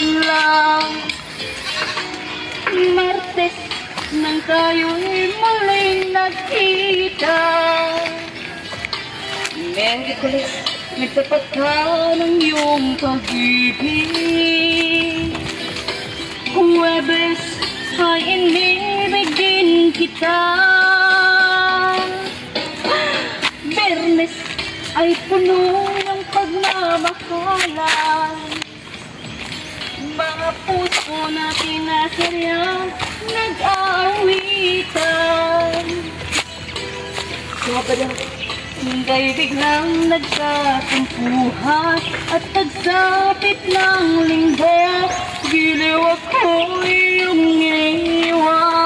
lang. Martes nang tayo'y muling nagkita. Miyerkules, nagtapat ka ng iyong pag-ibig. Huwebes ay inibigin kita. Biyernes ay puno ng pagmamahalan. Mga puso natin na saryang nag-aawitan. Sabado, hinga'y biglang nagkatampuhan at nagsapit ng linggo. Giliw ako iyong iniwan.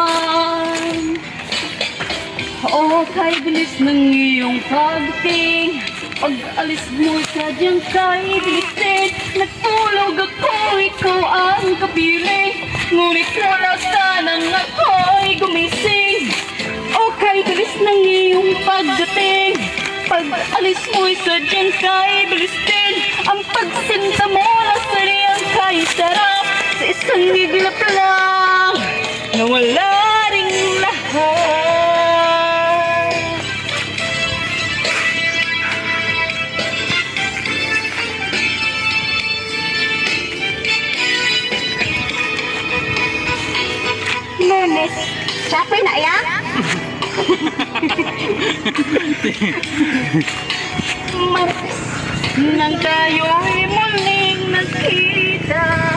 O kay bilis ng iyong pagting, pag-alis mo sadyang kay bilisin. Nagtulog ako, ikaw ang kapiling, ngunit wala sanang ako'y gumising. O kay bilis ng iyong pagdating, pag-alis mo'y sadyang kay bilisin. Ang pagsinta mo na sadyang kay sarap, sa isang iglap lang na wala ring lahat. Lunes, siyapoy na ya? Martes nang tayo'y muling nagkita.